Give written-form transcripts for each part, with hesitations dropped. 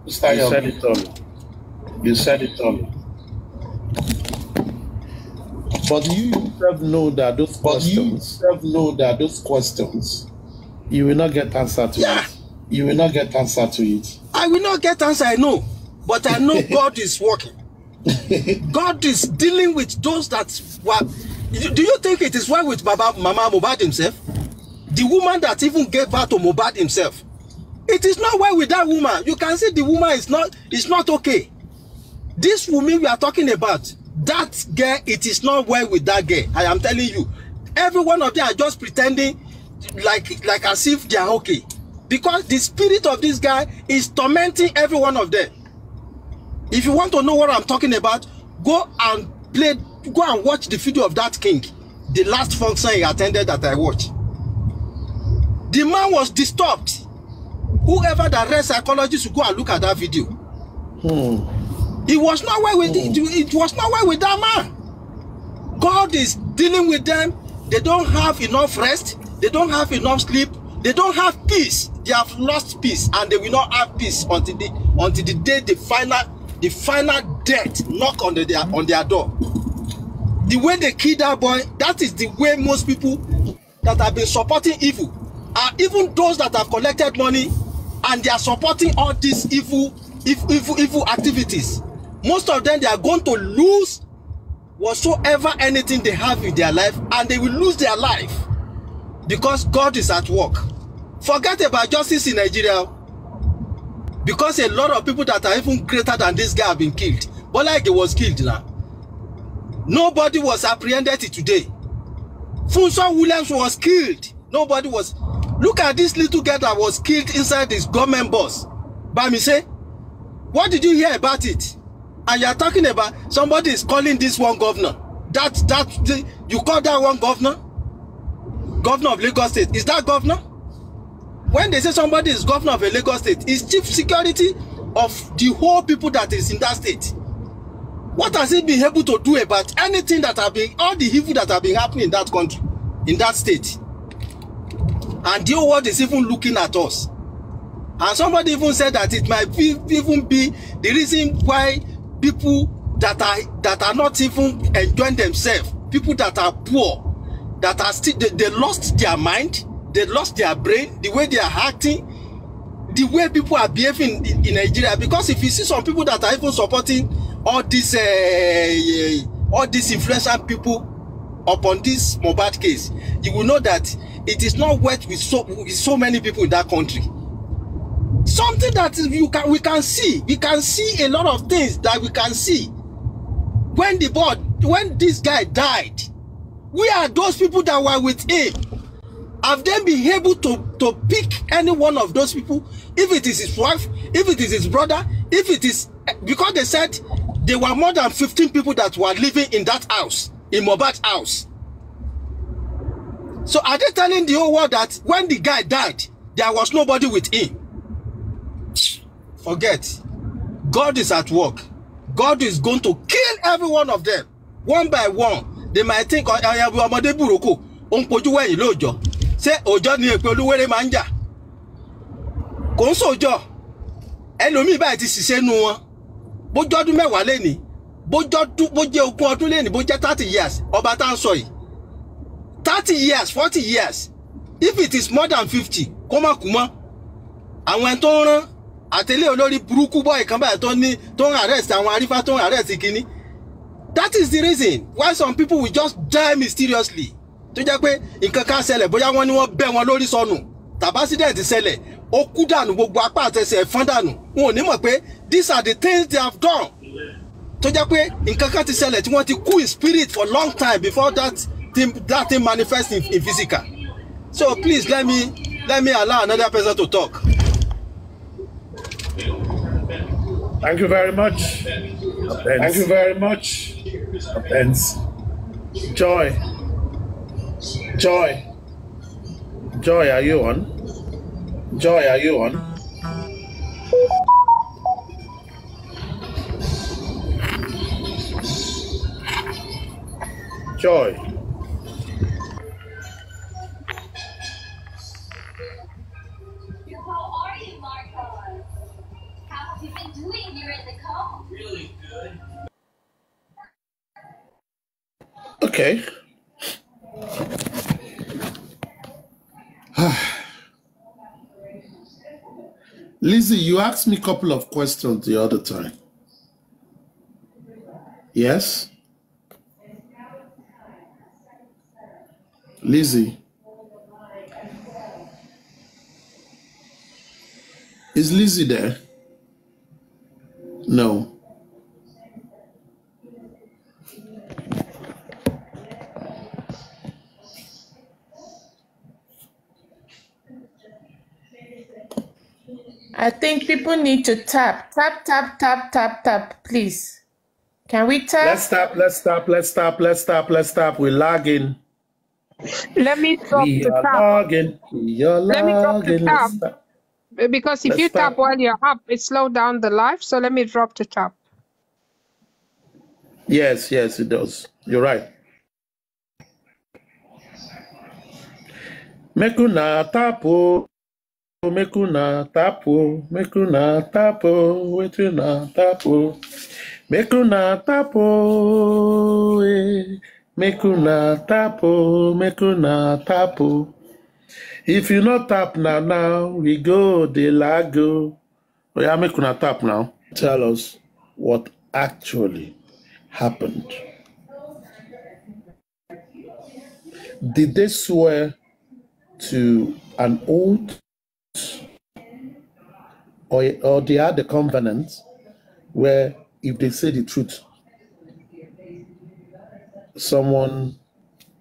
You said it all. You said it all. But you yourself know that those questions, you will not get answer to it. You will not get answer to it. I will not get answer, I know. But I know God is working. God is dealing with those that were... Do you think it is well with Mama Mohbad himself? The woman that even gave birth to Mohbad himself. It is not well with that woman. You can see the woman is not okay. This woman we are talking about, that girl, it is not well with that girl. I am telling you. Every one of them are just pretending like as if they are okay. Because the spirit of this guy is tormenting every one of them. If you want to know what I'm talking about, go and watch the video of that king. The last function he attended that I watched. The man was disturbed. Whoever that read psychology should go and look at that video. It was not well with it was not well with that man. God is dealing with them. They don't have enough rest. They don't have enough sleep. They don't have peace. They have lost peace, and they will not have peace until the day the final death knock on their door. The way they kill that boy, that is the way most people that have been supporting evil, are even those that have collected money and they are supporting all these evil activities. Most of them, they are going to lose whatsoever anything they have in their life, and they will lose their life because God is at work. Forget about justice in Nigeria, because a lot of people that are even greater than this guy have been killed. Bola Ige was killed now. Nobody was apprehended today. Funso Williams was killed. Nobody was. Look at this little girl that was killed inside this government bus. Bamise, what did you hear about it? And you are talking about somebody is calling this one governor. You call that one governor? Governor of Lagos State. Is that governor? When they say somebody is governor of a Lagos State, is chief security of the whole people that is in that state. What has he been able to do about anything that have been, all the evil that have been happening in that country, in that state? And the whole world is even looking at us. And somebody even said that it might even be the reason why people that are not even enjoying themselves, people that are poor, that are still, they lost their mind, they lost their brain, the way they are acting, the way people are behaving in Nigeria. Because if you see some people that are even supporting all these influential people upon this Mohbad case, you will know that it is not worth with so many people in that country. Something that we can see a lot of things that we can see. When this guy died, we are those people that were with him. Have they been able to pick any one of those people? If it is his wife, if it is his brother, if it is, because they said there were more than 15 people that were living in that house, in Mohbad's house. So are they telling the whole world that when the guy died, there was nobody with him? Forget. God is at work. God is going to kill every one of them, one by one. They might think, say Ojo ni epe Oluwere ma nja. Kò ń sọjọ́. Ẹlòmíì báyìí ti ṣiṣẹ́ nu wọn. Bó jọ́dún mẹ́wàá lẹ́ni, bó jẹ́ ogún ọdún lẹ́ni, bó jẹ́ 30 years, ọba tá ń sọ yìí. 30 years, 40 years. If it is more than 50, kó má kú mọ́. Àwọn ẹni tó ń rán àtẹlé olórí burúkú boy kan báyìí tó ń arrest àwọn arífá tó ń arrest kíní. That is the reason why some people will just die mysteriously. Tó jẹ́ pé nǹkan kan ṣẹlẹ̀, bóyá wọ́n ní wọ́n bẹ́ wọn lórí sọnù, tàbí accident ṣẹlẹ̀, ó kú dànù, gbogbo apá àtẹsẹ̀ fọ́n dànù. Wọn ò ní mọ̀ pé these are the things they have done. Tó jẹ́ pé nǹkan kan ti ṣẹlẹ̀ tí wọ́n ti kú in spirit for long time before that thing manifests in physical. So please let me allow another person to talk. Thank you very much. Thank you very much. Thanks. Joy, are you on? Joy, are you on? Joy. How are you, Marcos? How Okay. Lizzie, you asked me a couple of questions the other time. Yes? Lizzie? Is Lizzie there? No. I think people need to tap, please. Can we tap? Let's stop. We're lagging. Let me drop We the are tap. logging. Let me drop the tap. Because if you tap while you're up, it slows down the live. So let me drop the tap. Yes, it does. You're right. Mekuna tapo, wetuna tapo, mekuna tapo, mekuna tapo. If you not tap now, we go the lago. Oh yeah, mekuna tap now. Tell us what actually happened. Did they swear to an oath, or they had the covenant where if they say the truth, someone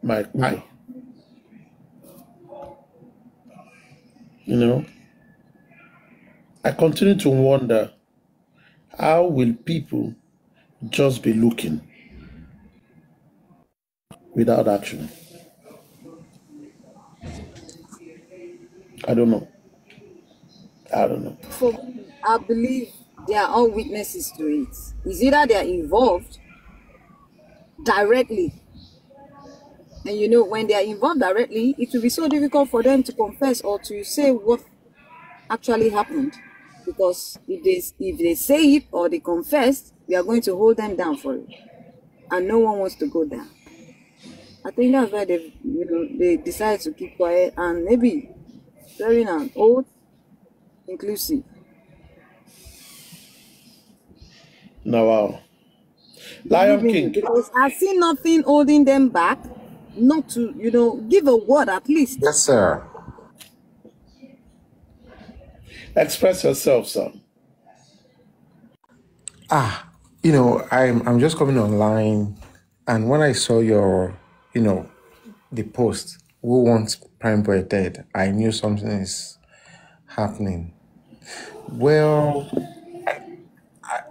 might die? You know, I continue to wonder, how will people just be looking without action? I don't know. For me, I believe they are all witnesses to it. It's either they are involved directly. And you know, when they are involved directly, it will be so difficult for them to confess or to say what actually happened. Because if they say it or they confess, we are going to hold them down for it. And no one wants to go down. I think that's why they decide to keep quiet and maybe swearing an oath inclusive. No, wow. Lion King. Because I see nothing holding them back not to, give a word at least. Yes, sir. Express yourself, son. I'm just coming online, and when I saw your, the post, who wants Prime Boy dead, I knew something is happening. Well,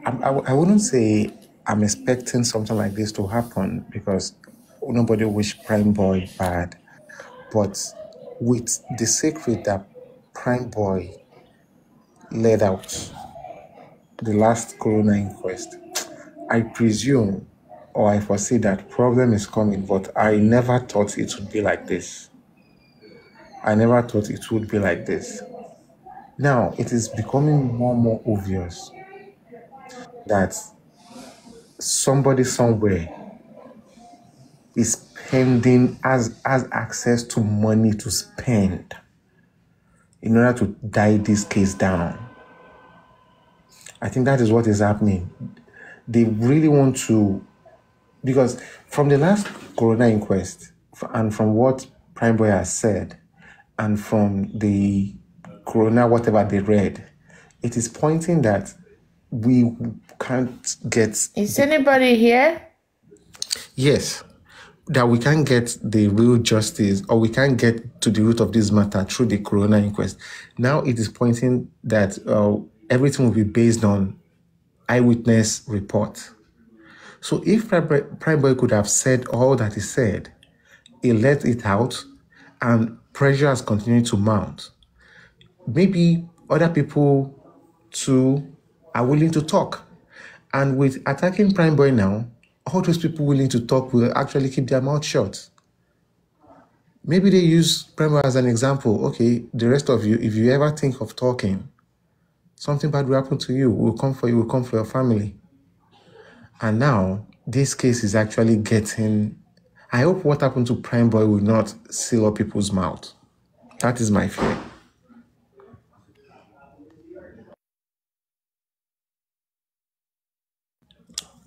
I wouldn't say I'm expecting something like this to happen because nobody wish Prime Boy bad. But with the secret that Prime Boy laid out, the last Corona inquest, I presume or I foresee that problem is coming, but I never thought it would be like this. Now, it is becoming more and more obvious that somebody somewhere is spending, has access to money to spend in order to die this case down. I think that is what is happening. They really want to, because from the last Corona inquest and from what Prime Boy has said and from the Corona whatever they read, it is pointing that we can't get... Is anybody here? Yes, that we can't get the real justice or we can't get to the root of this matter through the Corona inquest. Now it is pointing that everything will be based on eyewitness report. So if Prime Boy could have said all that he said, he let it out and pressure has continued to mount, maybe other people too are willing to talk. And with attacking Prime Boy now, all those people willing to talk will actually keep their mouth shut. Maybe they use Prime Boy as an example. Okay, the rest of you, if you ever think of talking, something bad will happen to you. We'll come for you. We'll come for your family. And now this case is actually getting. I hope what happened to Prime Boy will not seal up people's mouth. That is my fear.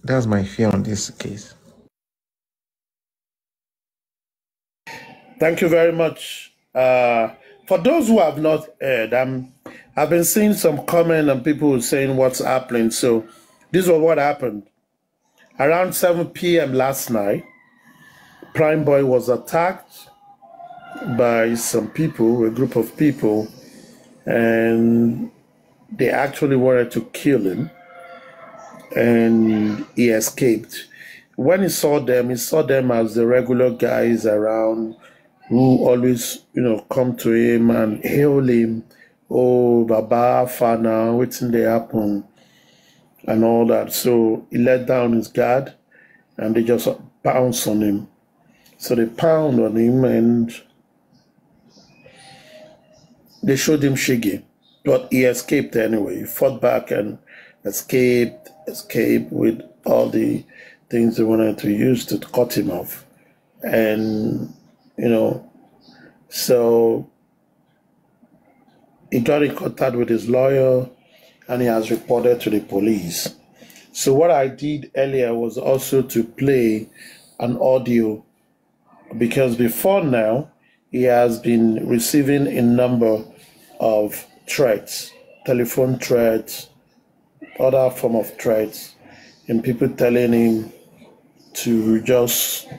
That's my fear on this case. Thank you very much. For those who have not heard, I've been seeing some comment and people saying what's happening. So this was what happened. Around 7 p.m. last night, Prime Boy was attacked by some people, a group of people, and they actually wanted to kill him, and he escaped. When he saw them as the regular guys around who always, come to him and hail him, oh, Baba, Fana, what's in the happen, and all that. So he let down his guard, and they just pounced on him. So they pound on him, and they showed him shiggy. But he escaped anyway. He fought back and escaped with all the things they wanted to use to cut him off. And, so he got in contact with his lawyer, and he has reported to the police. So what I did earlier was also to play an audio, because before now, he has been receiving a number of threats, telephone threats, other form of threats, and people telling him to just,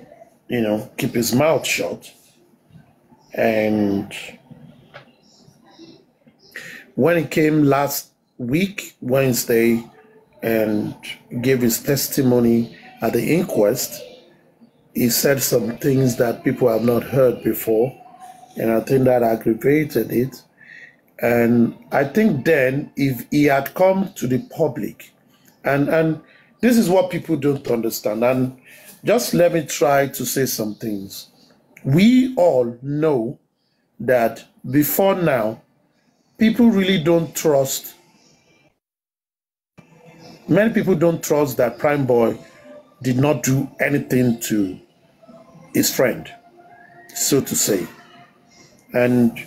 keep his mouth shut. And when he came last week, Wednesday, and gave his testimony at the inquest, he said some things that people have not heard before, and I think that aggravated it. And I think then if he had come to the public, and this is what people don't understand, and just let me try to say some things. We all know that before now, people really don't trust, many people don't trust that Prime Boy did not do anything to his friend, so to say. And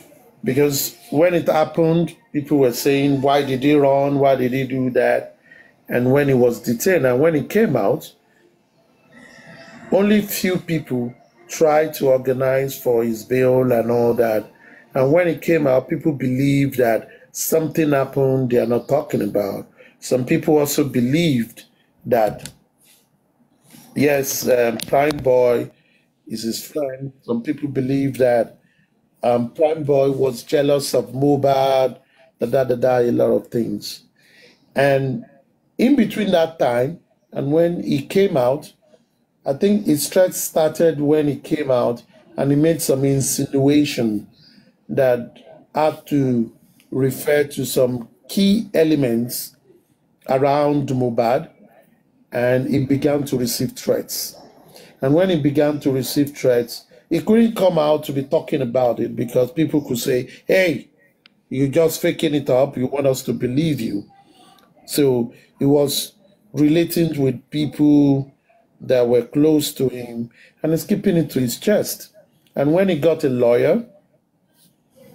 because when it happened, people were saying, why did he run? Why did he do that? And when he was detained and when he came out, only few people tried to organize for his bail and all that. And when he came out, people believed that something happened they are not talking about. Some people also believed that, yes, Prime Boy is his friend. Some people believe that Prime Boy was jealous of Mohbad, a lot of things. And in between that time and when he came out, I think his threat started when he came out, and he made some insinuation that had to refer to some key elements around Mohbad, and he began to receive threats. And when he began to receive threats, he couldn't come out to be talking about it because people could say, hey, you're just faking it up. You want us to believe you. So he was relating with people that were close to him, and he's keeping it to his chest. And when he got a lawyer,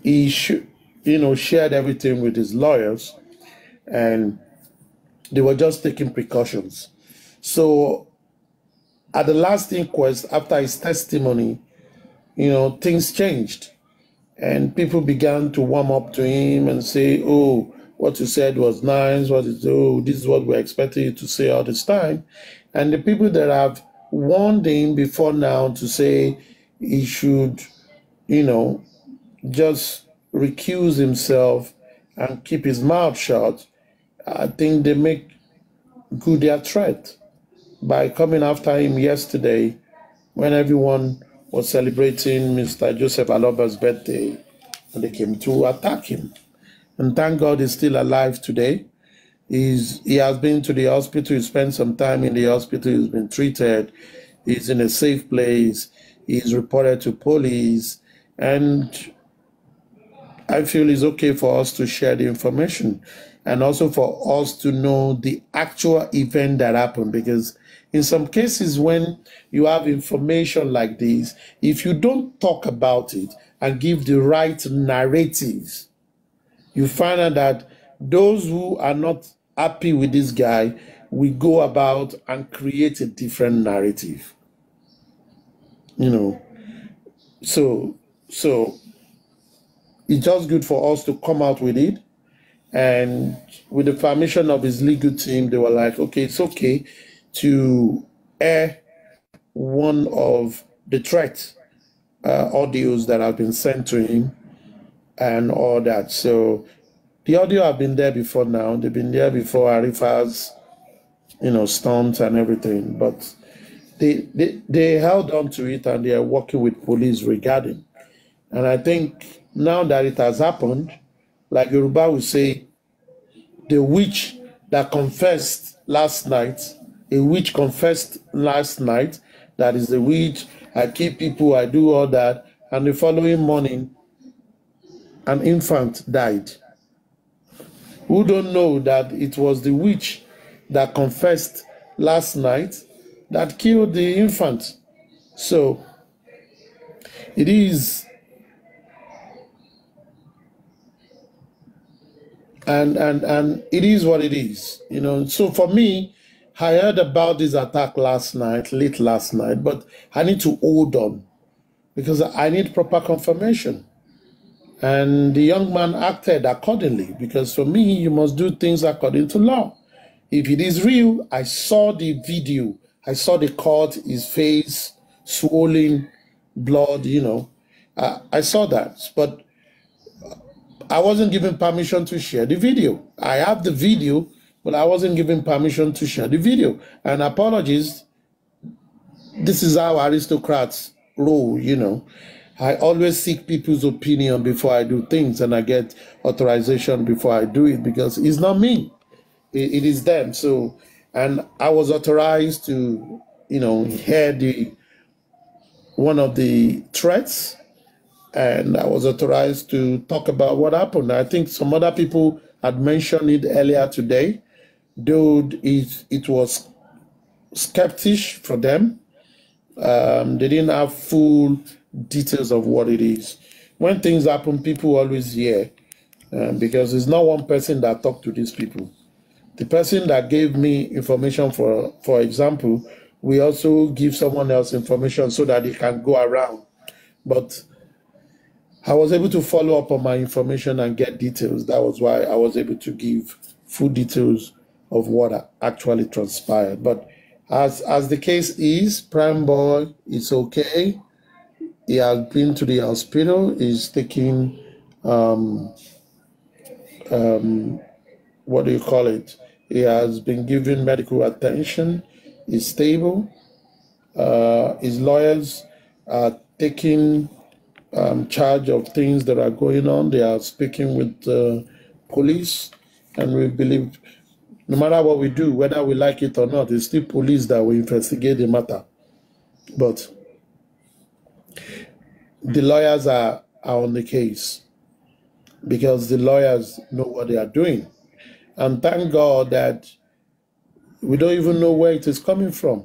he shared everything with his lawyers, and they were just taking precautions. So at the last inquest, after his testimony, things changed, and people began to warm up to him and say, oh, what you said was nice. This is what we're expecting you to say all this time. And the people that have warned him before now to say he should, just recuse himself and keep his mouth shut, I think they make good their threat by coming after him yesterday when everyone was celebrating Mr. Joseph Aloba's birthday, and they came to attack him. And thank God he's still alive today. He has been to the hospital. He spent some time in the hospital. He's been treated. He's in a safe place. He's reported to police. And I feel it's okay for us to share the information. and also for us to know the actual event that happened. Because in some cases, when you have information like this, if you don't talk about it and give the right narratives, you find out that those who are not happy with this guy will go about and create a different narrative. You know, so it's just good for us to come out with it. And with the permission of his legal team, they were like, okay, it's okay to air one of the threat audios that have been sent to him and all that. So the audio have been there before now. They've been there before Arifa's, stunts and everything. But they held on to it, and they are working with police regarding. And I think now that it has happened, like Yoruba will say, the witch that confessed last night, a witch confessed last night, that is the witch, I kill people, I do all that, and the following morning, an infant died. Who don't know that it was the witch that confessed last night that killed the infant? So it is, and it is what it is, So for me, I heard about this attack late last night, but I need to hold on because I need proper confirmation. And the young man acted accordingly, because for me, you must do things according to law. If it is real, I saw the video. I saw the cut, his face, swollen, blood, I saw that. But I wasn't given permission to share the video. I have the video, but I wasn't given permission to share the video. And apologies, this is how aristocrats roll, I always seek people's opinion before I do things, and I get authorization before I do it, because it's not me. It is them. So, and I was authorized to, hear one of the threats, and I was authorized to talk about what happened. I think some other people had mentioned it earlier today, though it was skeptic for them. They didn't have full details of what it is. When things happen, people always hear, because it's not one person that talked to these people. The person that gave me information, for example, we also give someone else information so that they can go around. But I was able to follow up on my information and get details. That was why I was able to give full details of what actually transpired. But as the case is, Prime Boy is okay. He has been to the hospital. He's taking, what do you call it? He has been given medical attention. He's stable. His lawyers are taking charge of things that are going on. They are speaking with the police, and we believe no matter what we do, whether we like it or not, it's still police that will investigate the matter. But the lawyers are on the case, because the lawyers know what they are doing. And thank God that we don't even know where it is coming from.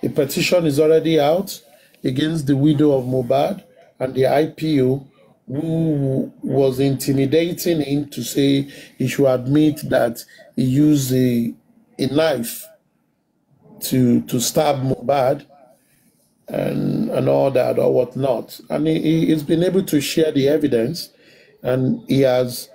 A petition is already out against the widow of Mohbad and the IPO, who was intimidating him to say he should admit that he used a knife to stab Mohbad and all that or whatnot. And he's been able to share the evidence, and he has,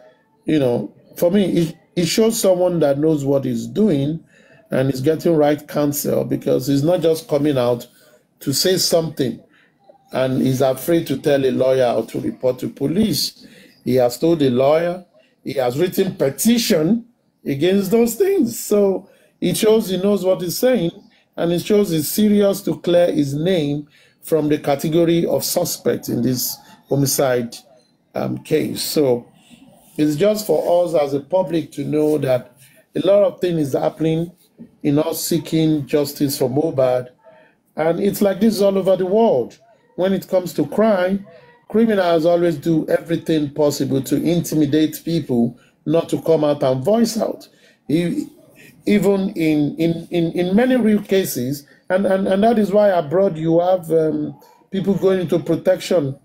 for me, it shows someone that knows what he's doing and is getting right counsel, because he's not just coming out to say something and he's afraid to tell a lawyer or to report to police. He has told a lawyer, he has written petition against those things. So it shows he knows what he's saying, and it shows he's serious to clear his name from the category of suspect in this homicide case. So it's just for us as a public to know that a lot of things is happening in us seeking justice for Mohbad. And it's like this all over the world. When it comes to crime, criminals always do everything possible to intimidate people not to come out and voice out. Even in many real cases, and that is why abroad you have people going into protection,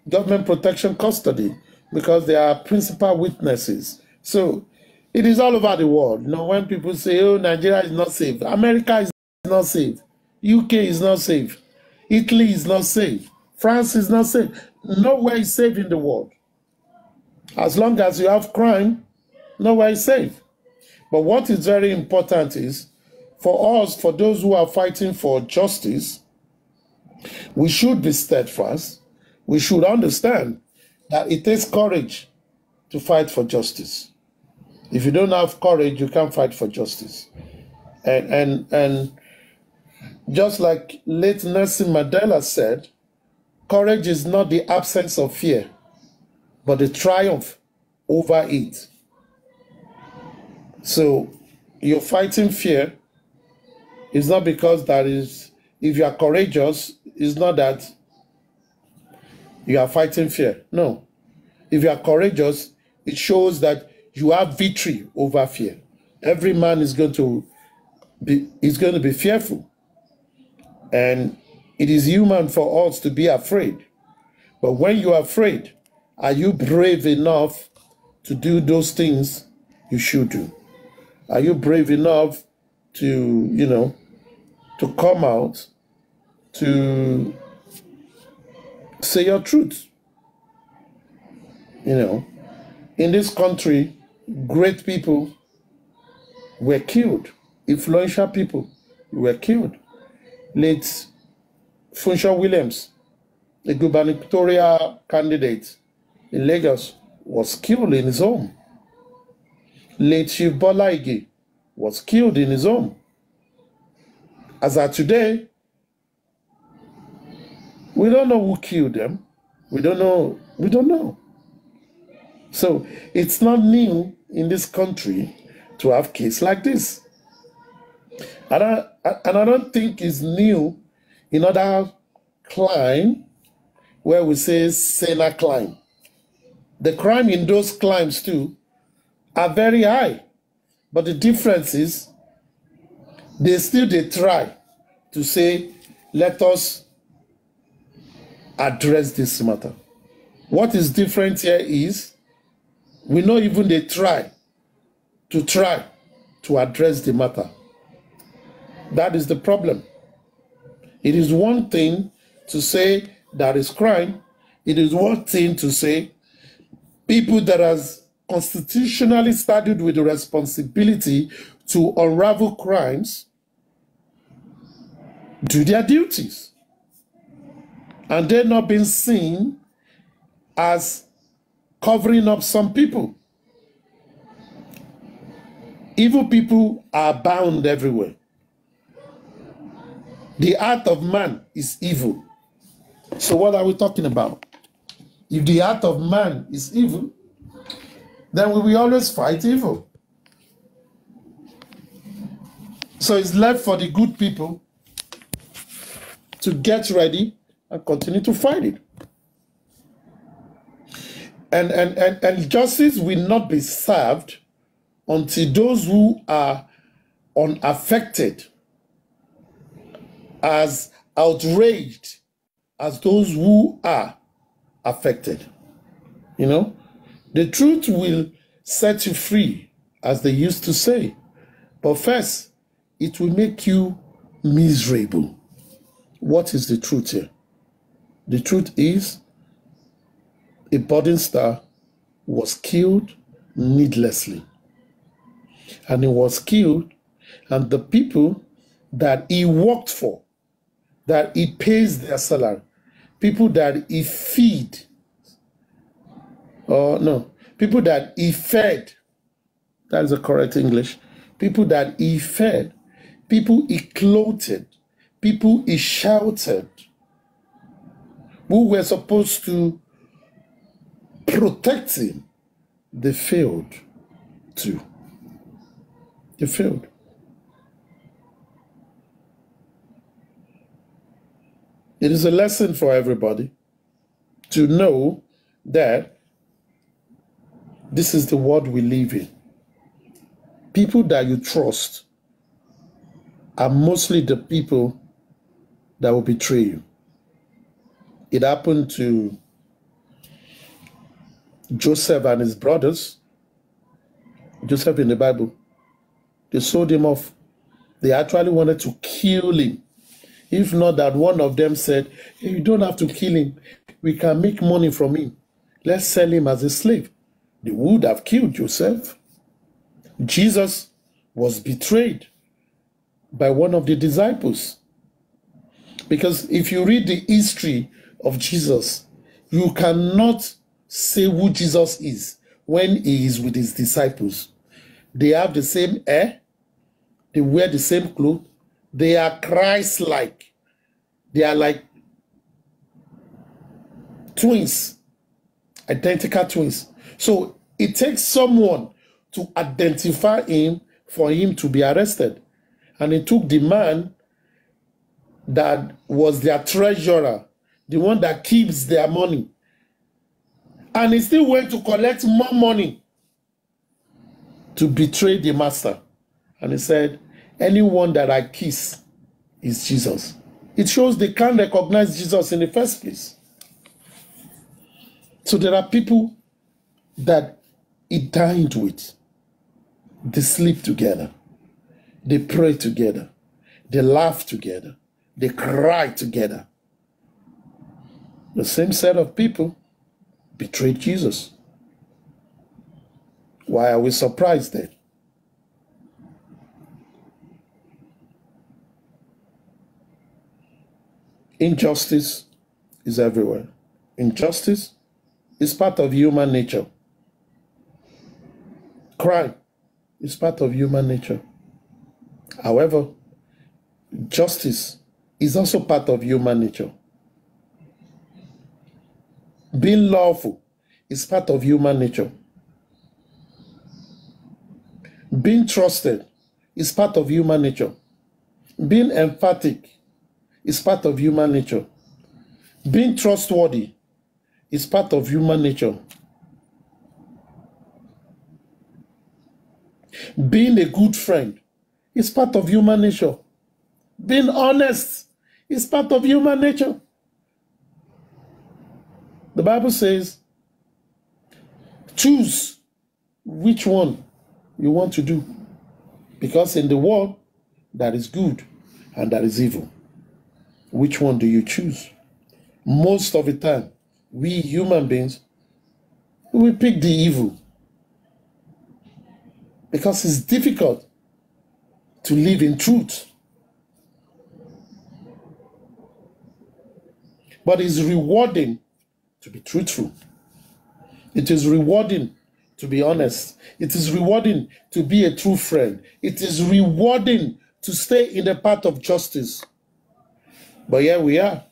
government protection custody, because they are principal witnesses. So it is all over the world. When people say, oh, Nigeria is not safe, America is not safe, UK is not safe, Italy is not safe, France is not safe. Nowhere is safe in the world. As long as you have crime, nowhere is safe. But what is very important is, for us, for those who are fighting for justice, we should be steadfast. We should understand that it takes courage to fight for justice. If you don't have courage, you can't fight for justice. And just like late Nelson Mandela said, courage is not the absence of fear, but the triumph over it. So you're fighting fear. It's not because that is, if you are courageous, it's not that you are fighting fear. No. If you are courageous, it shows that you have victory over fear. Every man is going to be fearful. And it is human for us to be afraid. But when you are afraid, are you brave enough to do those things you should do? Are you brave enough to, to come out, to say your truth? In this country, great people were killed. Influential people were killed. Late Funsho Williams, a gubernatorial candidate in Lagos, was killed in his home. Late Chief Bola Ige was killed in his home. As of today, we don't know who killed them. We don't know. So it's not new in this country to have cases like this. And I don't think it's new in other crime where we say Sena crime. The crime in those crimes too are very high. But the difference is they try to say, let us address this matter. What is different here is we know even they try to address the matter. That is the problem. It is one thing to say that is crime. It is one thing to say people that has constitutionally started with the responsibility to unravel crimes do their duties. And they're not being seen as covering up some people. Evil people are bound everywhere. The heart of man is evil. So what are we talking about? If the heart of man is evil, then we will always fight evil. So it's left for the good people to get ready and continue to fight it. And justice will not be served until those who are unaffected, as outraged as those who are affected. The truth will set you free, as they used to say. But first, it will make you miserable. What is the truth here? The truth is, a budding star was killed needlessly. And he was killed, and the people that he worked for, that he pays their salary, people that he people that he fed, that is the correct English, people that he fed, people he clothed, people he sheltered, who were supposed to protect him, they failed too. They failed. It is a lesson for everybody to know that This is the world we live in. People that you trust are mostly the people that will betray you. It happened to Joseph and his brothers. Joseph in the Bible. They sold him off. They actually wanted to kill him. If not that one of them said, hey, you don't have to kill him. We can make money from him. Let's sell him as a slave. They would have killed Joseph. Jesus was betrayed by one of the disciples. Because if you read the history of Jesus, you cannot say who Jesus is when he is with his disciples. They have the same hair. They wear the same clothes. They are Christ-like. They are like twins, identical twins. So it takes someone to identify him for him to be arrested. And it took the man that was their treasurer, the one that keeps their money. And he still went to collect more money to betray the master. And he said, anyone that I kiss is Jesus. It shows they can't recognize Jesus in the first place. So there are people that he dined with. They sleep together. They pray together. They laugh together. They cry together. The same set of people betrayed Jesus. Why are we surprised then? Injustice is everywhere. Injustice is part of human nature. Crime is part of human nature. However, justice is also part of human nature. Being lawful is part of human nature. Being trusted is part of human nature. Being emphatic is part of human nature. Being trustworthy is part of human nature. Being a good friend is part of human nature. Being honest is part of human nature. The Bible says, choose which one you want to do. Because in the world, there is good and there is evil. Which one do you choose? Most of the time, we human beings, we pick the evil. Because it's difficult to live in truth. But it's rewarding to be truthful. It is rewarding to be honest. It is rewarding to be a true friend. It is rewarding to stay in the path of justice. But here we are.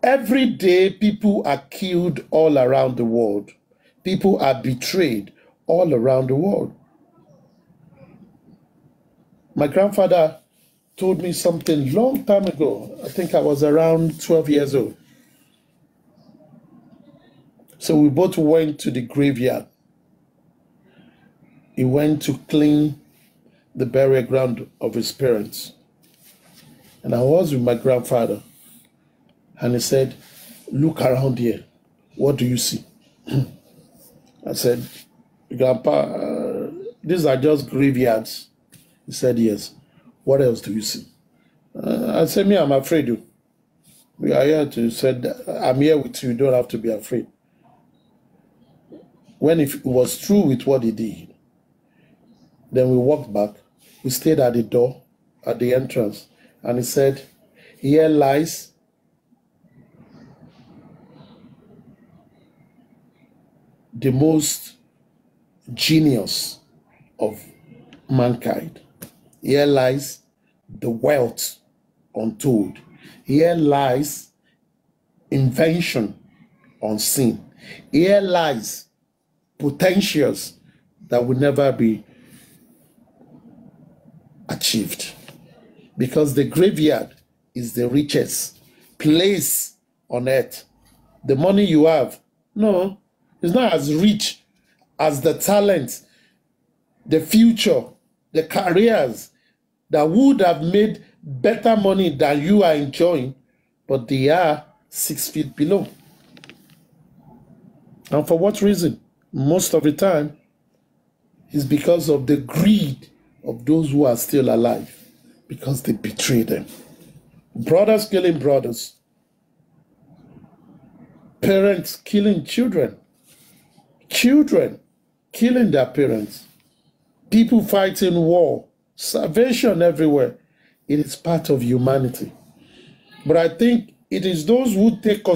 Every day, people are killed all around the world. People are betrayed all around the world. My grandfather told me something long time ago. I think I was around 12 years old. So we both went to the graveyard. He went to clean the burial ground of his parents. And I was with my grandfather. And he said, look around here. What do you see? I said, Grandpa, these are just graveyards. He said, yes. What else do you see? I said, me, I'm afraid you. We are here to say, I'm here with you. You don't have to be afraid. When it was true with what he did, then we walked back. We stayed at the door, at the entrance. And he said, here lies the most genius of mankind. Here lies the wealth untold. Here lies invention unseen. Here lies potentials that will never be achieved. Because the graveyard is the richest place on earth. The money you have, no, it's not as rich as the talent, the future, the careers that would have made better money than you are enjoying, but they are 6 feet below. And for what reason? Most of the time, it's because of the greed of those who are still alive, because they betray them. Brothers killing brothers. Parents killing children. Children killing their parents. People fighting war. Salvation everywhere. It is part of humanity. But I think it is those who take who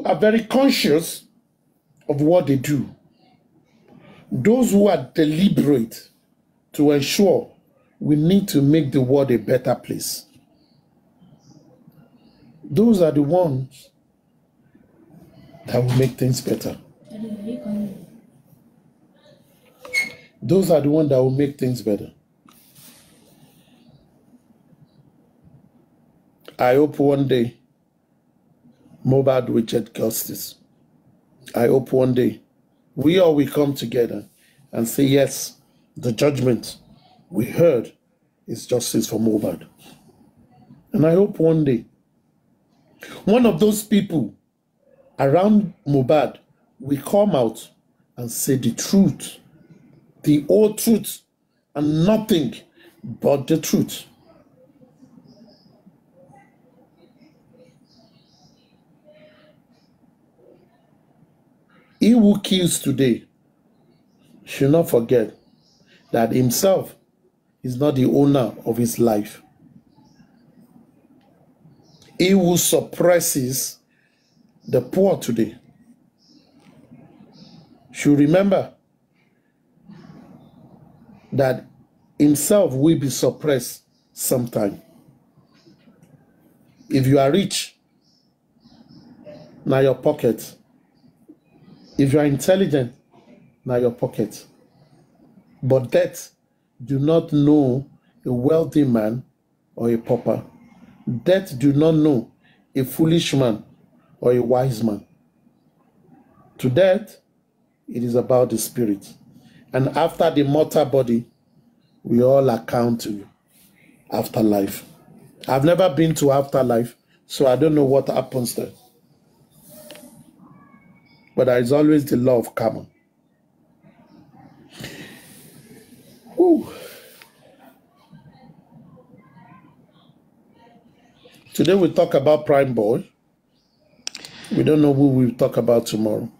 are very conscious of what they do. Those who are deliberate to ensure we need to make the world a better place. Those are the ones that will make things better. Those are the ones that will make things better. I hope one day Mohbad will get justice. I hope one day we all will come together and say, yes, the judgment we heard is justice for Mohbad. And I hope one day one of those people around Mohbad will come out and say the truth, the whole truth, and nothing but the truth. He who kills today should not forget that himself is not the owner of his life. He who suppresses the poor today should remember that himself will be suppressed sometime. If you are rich, now your pocket. If you are intelligent, now your pocket. But death do not know a wealthy man or a pauper. Death do not know a foolish man or a wise man. To death, it is about the spirit. And after the mortal body, we all account to afterlife. I've never been to afterlife, so I don't know what happens there. But there is always the law of karma. Whew. Today we talk about Prime Boy. We don't know who we'll talk about tomorrow.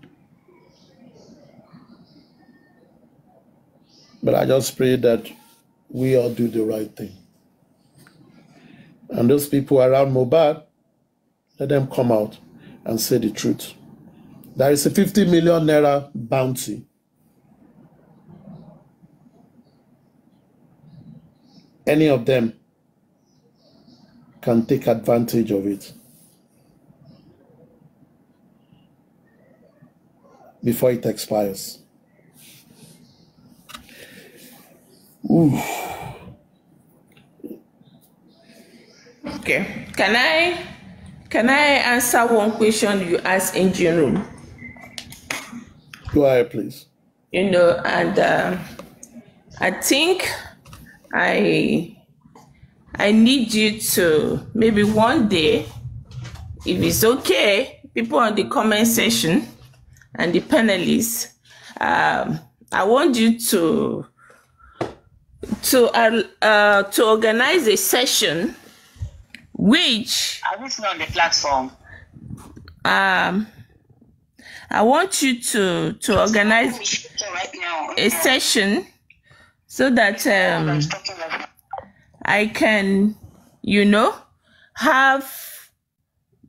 But I just pray that we all do the right thing. And those people around Mohbad, let them come out and say the truth. There is a 50 million naira bounty. Any of them can take advantage of it before it expires. Ooh. Okay. Can I answer one question you asked Engine Room? Go ahead, please. You know, and I think I need you to maybe one day, if it's okay, people on the comment section and the panelists, I want you to organize a session which I written on the platform. I want you to organize a session so that I can, you know, have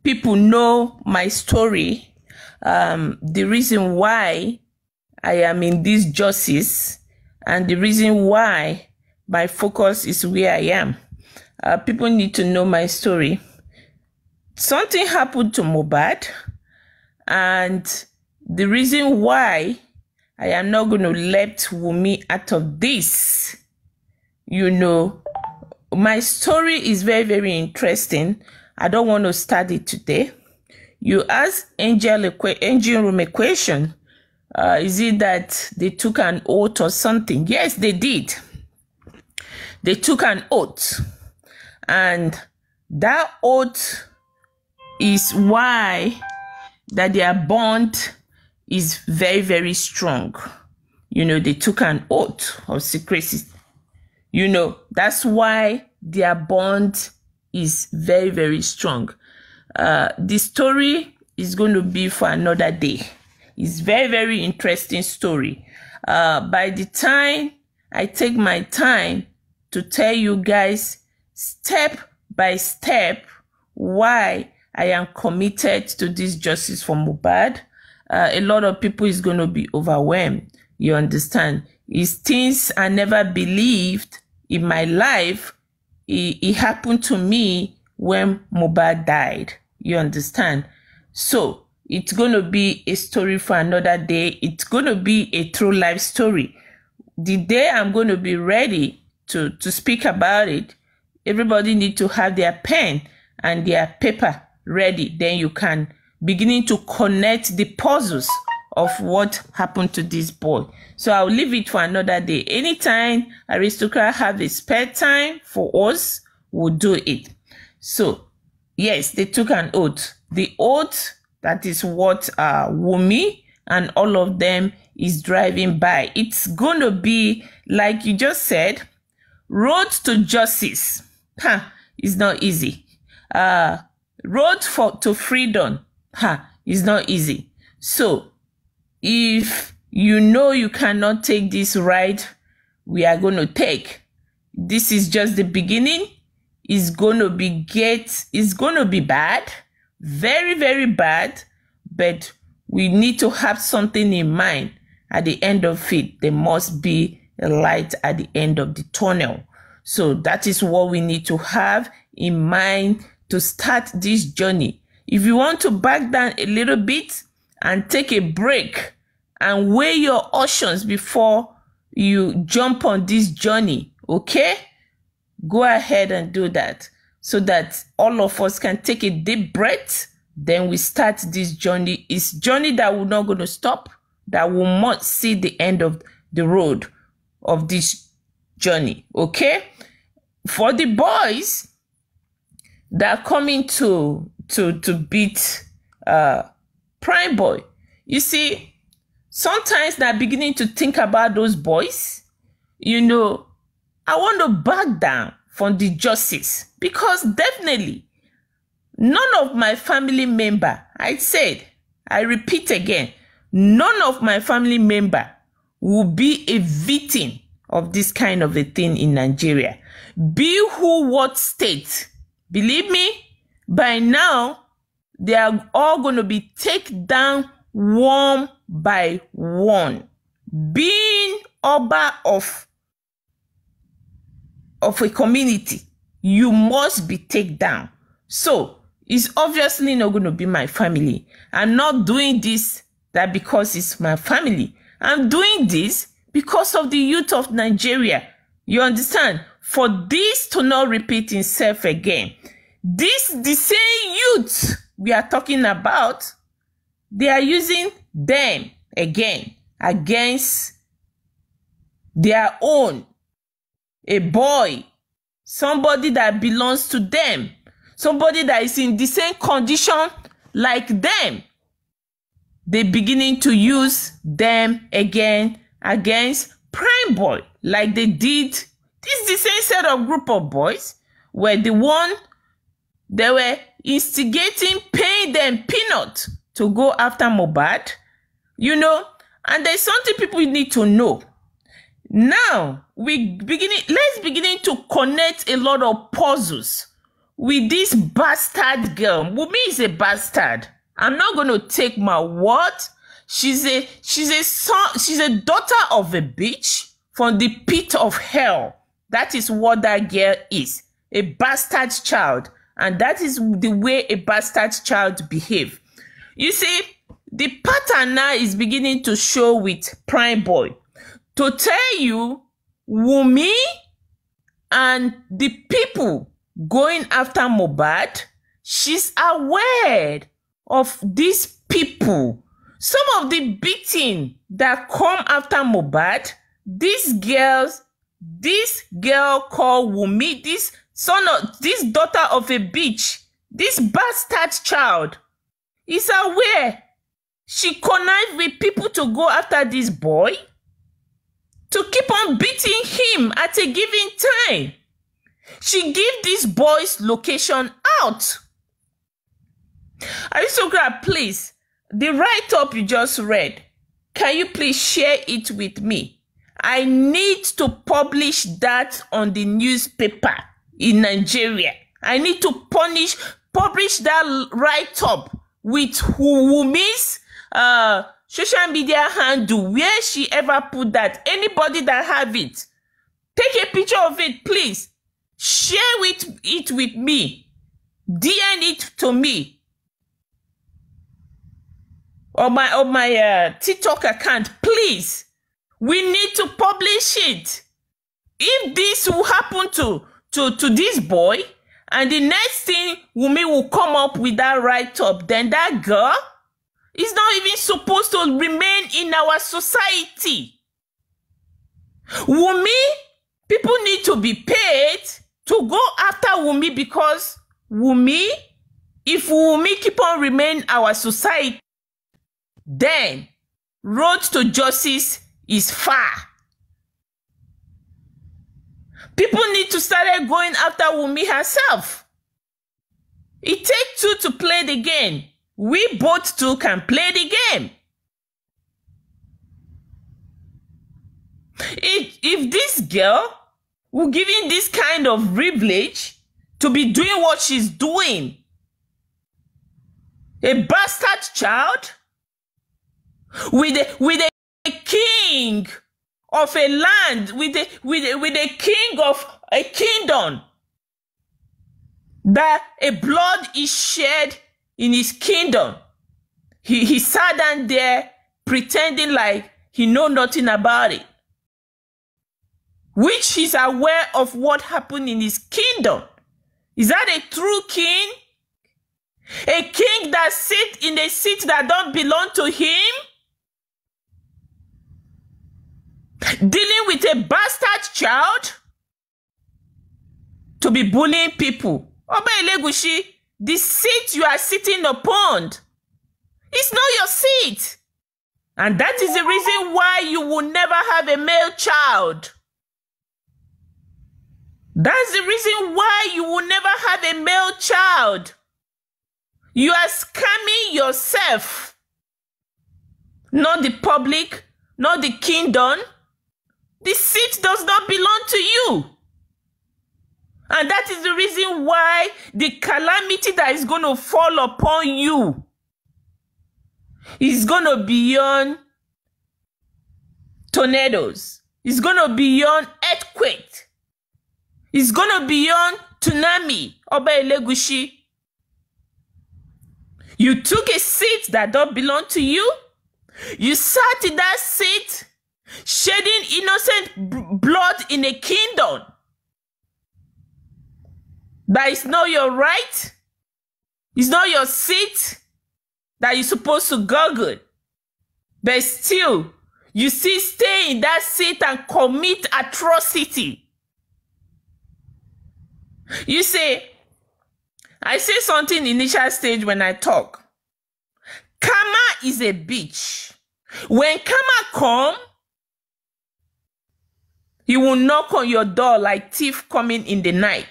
people know my story, the reason why I am in this justice, and the reason why my focus is where I am. People need to know my story. Something happened to Mohbad, and the reason why I am not going to let Wunmi out of this, you know, my story is very, very interesting. I don't want to start it today. You ask Angel Room a question. Is it that they took an oath or something? Yes, they did. They took an oath. And that oath is why that their bond is very, very strong. You know, they took an oath of secrecy. You know, that's why their bond is very, very strong. The story is going to be for another day. It's very, very interesting story. By the time I take my time to tell you guys step by step why I am committed to this justice for Mohbad, a lot of people is going to be overwhelmed. You understand? It's things I never believed in my life. It happened to me when Mohbad died. You understand? So it's going to be a story for another day. It's going to be a true life story. The day I'm going to be ready to speak about it, everybody need to have their pen and their paper ready. Then you can begin to connect the puzzles of what happened to this boy. So I'll leave it for another day. Anytime Aristocrat have a spare time for us, we'll do it. So yes, they took an oath. The oath, that is what Wunmi and all of them is driving by. It's going to be, like you just said, road to justice. It's not easy. Road to freedom is not easy. So if you know you cannot take this ride we are going to take, this is just the beginning. It's going to be bad, very, very bad, but we need to have something in mind. At the end of it, there must be a light at the end of the tunnel. So that is what we need to have in mind to start this journey. If you want to back down a little bit and take a break and weigh your options before you jump on this journey, okay? Go ahead and do that so that all of us can take a deep breath. Then we start this journey. It's a journey that we're not going to stop, that we must see the end of the road of this journey, okay? For the boys that are coming to beat Prime Boy, you see, sometimes they're beginning to think about those boys. You know, I want to back down from the justice because definitely none of my family member, I repeat again, none of my family member will be a victim of this kind of a thing in Nigeria. Be who what state. Believe me, by now, they are all going to be taken down one by one. Being Oba of a community, you must be taken down. So, it's obviously not going to be my family. I'm not doing this that because it's my family. I'm doing this because of the youth of Nigeria. You understand? For this to not repeat itself again. The same youth we are talking about, they are using them again against their own. A boy, somebody that belongs to them, somebody that is in the same condition like them. They're beginning to use them again against Prime Boy, like they did. This is the same set of group of boys where they were instigating, paying them peanuts to go after Mohbad, you know. And there's something people need to know. Now, let's begin to connect a lot of puzzles with this bastard girl. Wunmi is a bastard. I'm not going to take my word. She's a daughter of a bitch from the pit of hell. That is what that girl is. A bastard child. And that is the way a bastard child behaves. You see, the pattern now is beginning to show with Prime Boy. To tell you, Wunmi and the people going after Mohbad, she's aware of these people, some of the beating that come after Mohbad, this girl called Wunmi, this daughter of a bitch, this bastard child, is aware. She connived with people to go after this boy, to keep on beating him at a given time. She gave this boy's location out. Aristocrat, please, the write-up you just read, can you please share it with me? I need to publish that on the newspaper in Nigeria. I need to publish that write-up with Wunmi's social media handle, where she ever put that. Anybody that have it, take a picture of it, please. Share it with me. DM it to me. On my TikTok account, please. We need to publish it. If this will happen to this boy, and the next thing Wunmi will come up with that write-up, then that girl is not even supposed to remain in our society. Wunmi, people need to be paid to go after Wunmi, because Wunmi, if Wunmi keep on remain our society, then road to justice is far. People need to start going after Wunmi herself. It takes two to play the game. We both two can play the game. If this girl will give in this kind of privilege to be doing what she's doing, a bastard child with a king of a land, with a king of a kingdom, that a blood is shed in his kingdom. He sat down there pretending like he know nothing about it, which he's aware of what happened in his kingdom. Is that a true king? A king that sits in a seat that don't belong to him? Dealing with a bastard child to be bullying people. Oba Elegushi, the seat you are sitting upon is not your seat. And that is the reason why you will never have a male child. That's the reason why you will never have a male child. You are scamming yourself. Not the public, not the kingdom. The seat does not belong to you. And that is the reason why the calamity that is going to fall upon you is going to be beyond tornadoes. It's going to be beyond earthquake. It's going to be beyond tsunami. Oba Elegushi, you took a seat that don't belong to you. You sat in that seat, shedding innocent blood in a kingdom that is not your right. It's not your seat that you're supposed to gargle. But still, you still stay in that seat and commit atrocity. You say, I say something initial stage when I talk. Karma is a bitch. When karma come, he will knock on your door like thief coming in the night.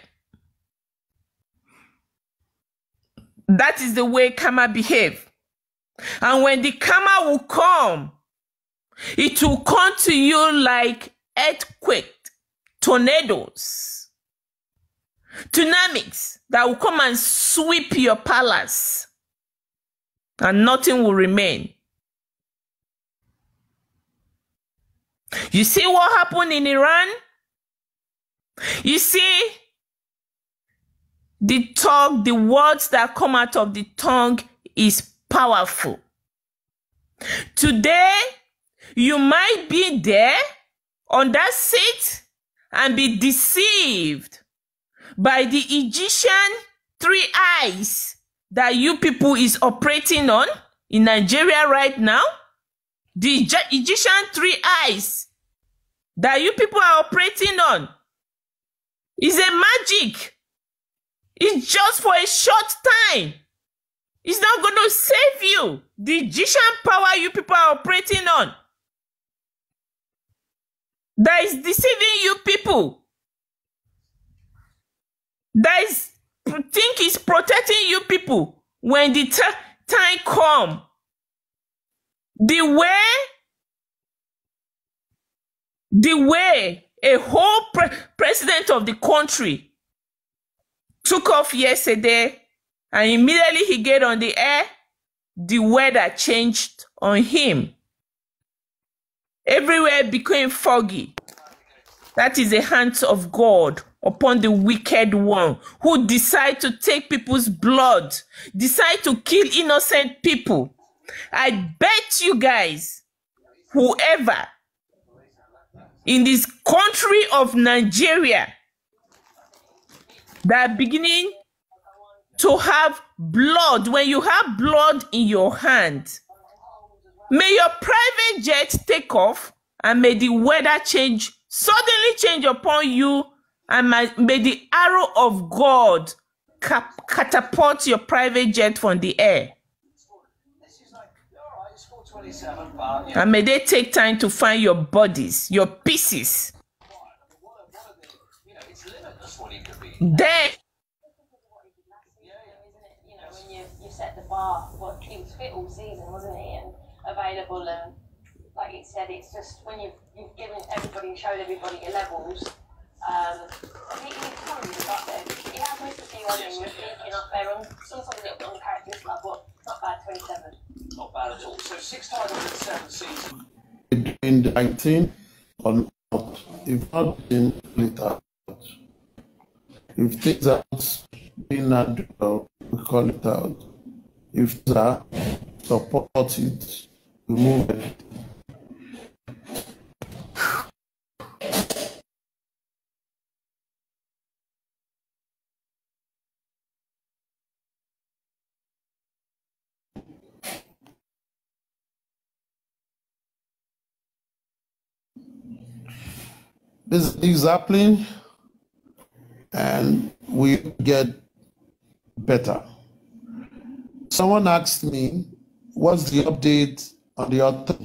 That is the way karma behave. And when the karma will come, it will come to you like earthquake, tornadoes, tsunamis that will come and sweep your palace, and nothing will remain. You see what happened in Iran? You see the talk, the words that come out of the tongue is powerful. Today, you might be there on that seat and be deceived by the Egyptian 3 eyes that you people is operating on in Nigeria right now? The Egyptian 3 eyes that you people are operating on is a magic. It's just for a short time. It's not going to save you. The Egyptian power you people are operating on that is deceiving you people, that is think is protecting you people when the time come. The way a whole president of the country took off yesterday and immediately he get on the air, the weather changed on him. Everywhere became foggy. That is the hands of God upon the wicked one who decide to take people's blood, decide to kill innocent people. I bet you guys, whoever in this country of Nigeria that are beginning to have blood, when you have blood in your hand, may your private jet take off and may the weather suddenly change upon you, and may the arrow of God catapult your private jet from the air. And may they take time to find your bodies, your pieces. Then, when you set the bar, but it was fit all season, wasn't it? And available, and like it said, it's just when you've given everybody and showed everybody your levels. I think you need to come with up there. You have missed a few ones and you're thinking up there, and sometimes a little bit on the characters like, what? Not bad, 27. Not bad at all. So 6 titles in 7 seasons. In the 19 or not, if not been split out, if things are being not we call it out. If that support it, remove it. This is happening and we get better. Someone asked me, what's the update on the other?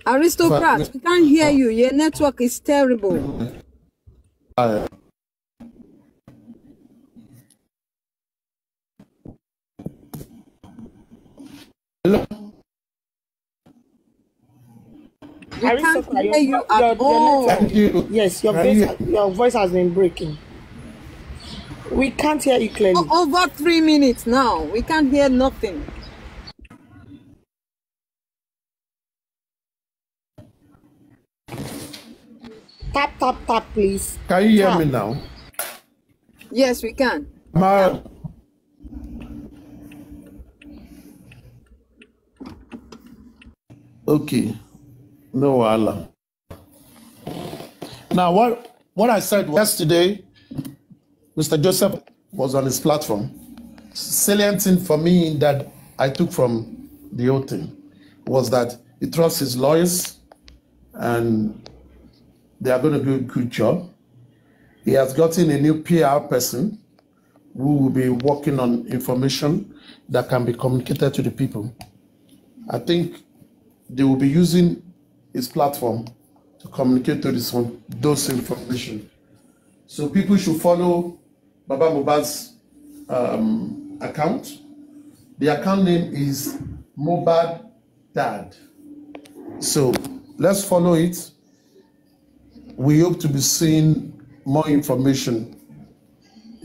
Aristocrat, we can't hear you. Your network is terrible. Hello? We can't hear you at all. Yes, your voice has been breaking. We can't hear you clearly. Over 3 minutes now. We can't hear nothing. Tap, please. Can you hear me now? Yes, we can. Okay. No Allah. Now, what I said yesterday, Mr. Joseph was on his platform. Salient thing for me that I took from the whole thing was that he trusts his lawyers and they are going to do a good job. He has gotten a new PR person who will be working on information that can be communicated to the people. I think they will be using his platform to communicate to those information. So people should follow Baba Mohbad's account. The account name is Mohbad Dad. So let's follow it. We hope to be seeing more information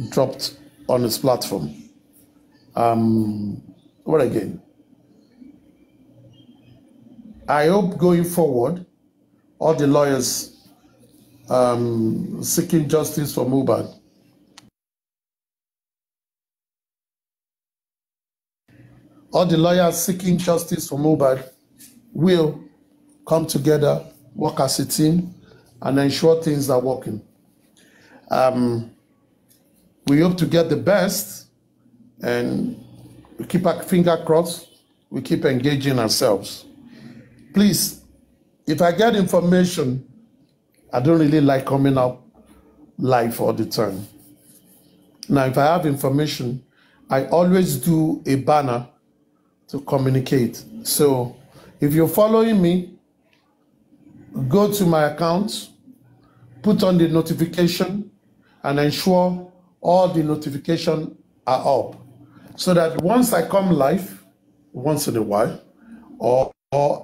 dropped on this platform. What again? I hope going forward, all the lawyers seeking justice for Mohbad will come together, work as a team, and ensure things are working. We hope to get the best, and we keep our finger crossed. We keep engaging ourselves. Please, if I get information, I don't really like coming out live all the time. Now, if I have information, I always do a banner to communicate. So if you're following me, go to my account, put on the notification, and ensure all the notifications are up, so that once I come live, once in a while, or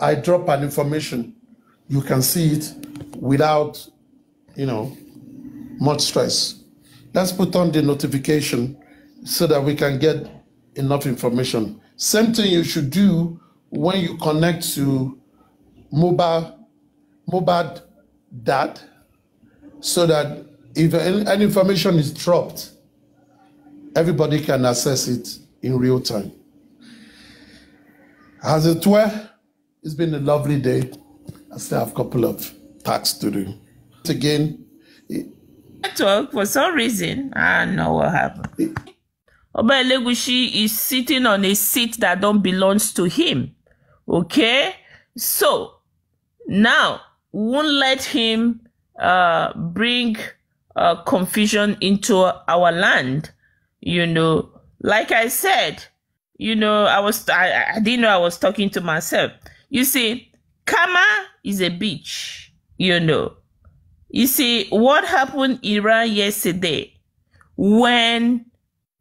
I drop an information, you can see it without, much stress. Let's put on the notification so that we can get enough information. Same thing you should do when you connect to Mohbad Dad, so that if any information is dropped, everybody can access it in real time. As it were, it's been a lovely day. I still have a couple of tasks to do. Again, network, for some reason, I don't know what happened. Oba Elegushi is sitting on a seat that don't belongs to him. Okay? So, now, won't let him bring confusion into our land. Like I said, I didn't know I was talking to myself. You see, Kama is a beach, You see, what happened in Iran yesterday, when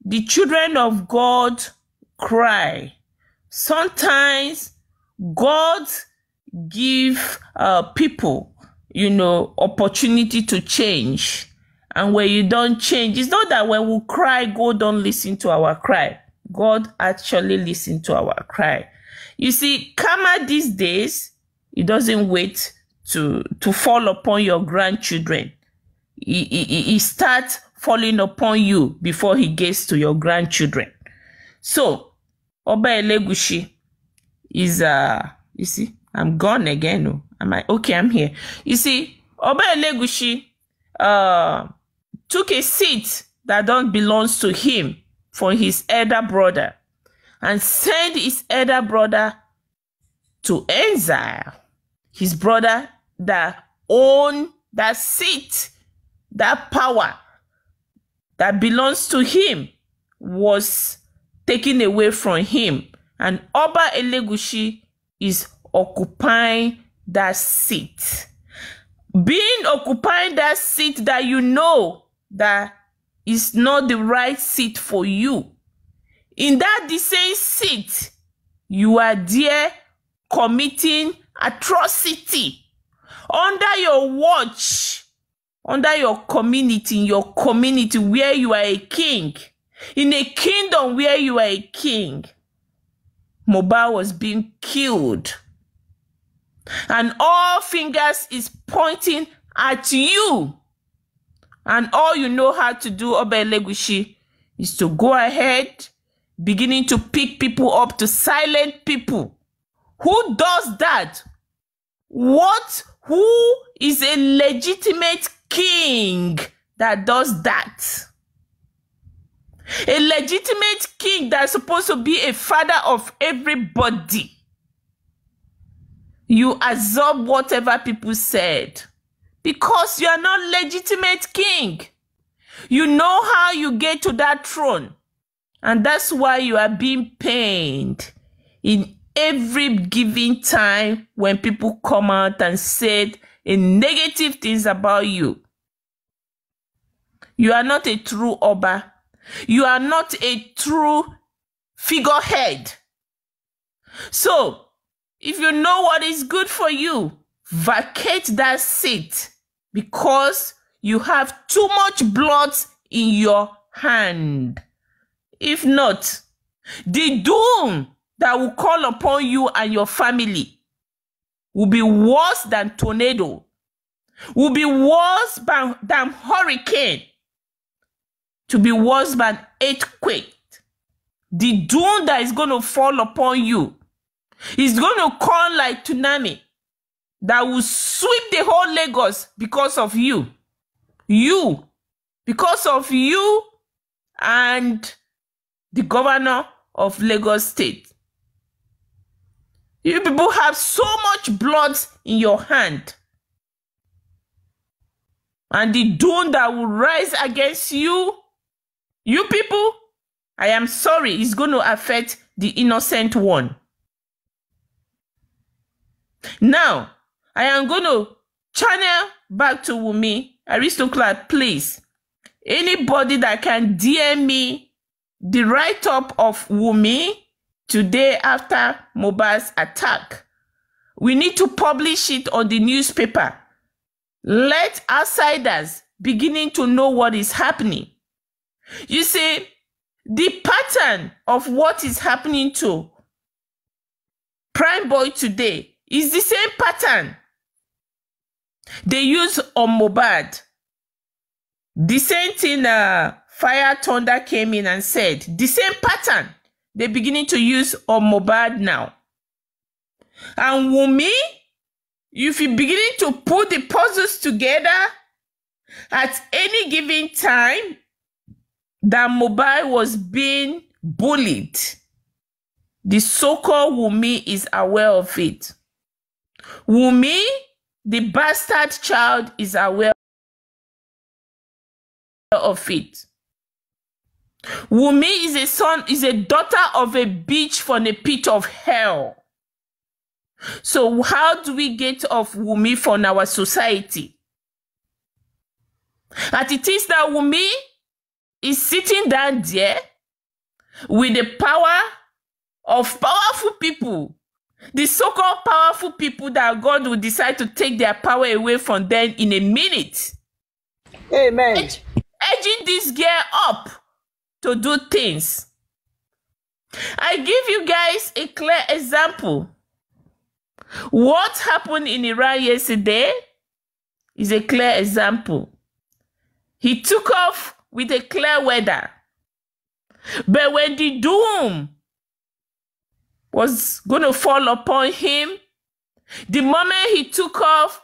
the children of God cry, sometimes God give people, opportunity to change. And when you don't change, it's not that when we cry, God don't listen to our cry. God actually listen to our cry. You see, karma these days, it doesn't wait to fall upon your grandchildren. He starts falling upon you before he gets to your grandchildren. So, Oba Elegushi is, you see, I'm gone again. No? Okay, I'm here. You see, Oba Elegushi took a seat that don't belongs to him for his elder brother and sent his elder brother to exile. His brother that owned that seat, that power that belongs to him, was taken away from him. And Oba Elegushi is occupying that seat. Occupying that seat that that is not the right seat for you. In that the same seat, you are there committing atrocity under your watch, under your community, in your community where you are a king, in a kingdom where you are a king. Mohbad was being killed, and all fingers is pointing at you. And all you know how to do, Oba Elegushi, is to go ahead, beginning to pick people up, to silent people. Who does that? Who is a legitimate king that does that? A legitimate king that's supposed to be a father of everybody. You absorb whatever people said because you are not legitimate king. You know how you get to that throne, and that's why you are being pained in every given time when people come out and said negative things about you. You are not a true Oba. You are not a true figurehead. So, if you know what is good for you, vacate that seat because you have too much blood in your hand. If not, the doom that will call upon you and your family will be worse than tornado, will be worse than hurricane, to be worse than earthquake. The doom that is going to fall upon you is going to come like tsunami that will sweep the whole Lagos because of you. Because of you and the governor of Lagos State. You people have so much blood in your hand. And the doom that will rise against you, you people, I am sorry, it's going to affect the innocent one. Now, I am going to channel back to Wunmi. Aristocrat, please. Anybody that can DM me the write-up of Wunmi today after Mohbad's attack. We need to publish it on the newspaper. Let outsiders beginning to know what is happening. You see, the pattern of what is happening to Prime Boy today is the same pattern they use on Mohbad. The same thing Fire Thunder came in and said. The same pattern they're beginning to use on Mohbad now. And Wunmi, if you're beginning to put the puzzles together at any given time that Mohbad was being bullied, the so-called Wunmi is aware of it. Wunmi, the bastard child, is aware of it. Wunmi is a daughter of a bitch from the pit of hell. So how do we get off Wunmi from our society? And it is that Wunmi is sitting down there with the power of powerful people, the so-called powerful people that God will decide to take their power away from them in a minute. Amen. Edging this girl up to do things. I give you guys a clear example. What happened in Iran yesterday is a clear example. He took off with a clear weather. But when the doom was going to fall upon him, the moment he took off,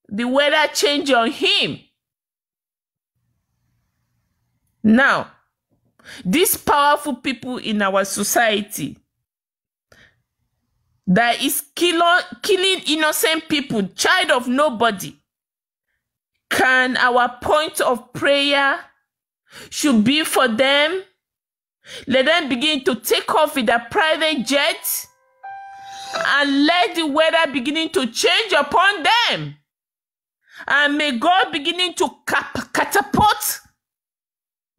the weather changed on him. Now, these powerful people in our society that is killing innocent people, child of nobody, can our point of prayer should be for them? Let them begin to take off with their private jet and let the weather beginning to change upon them. And may God beginning to catapult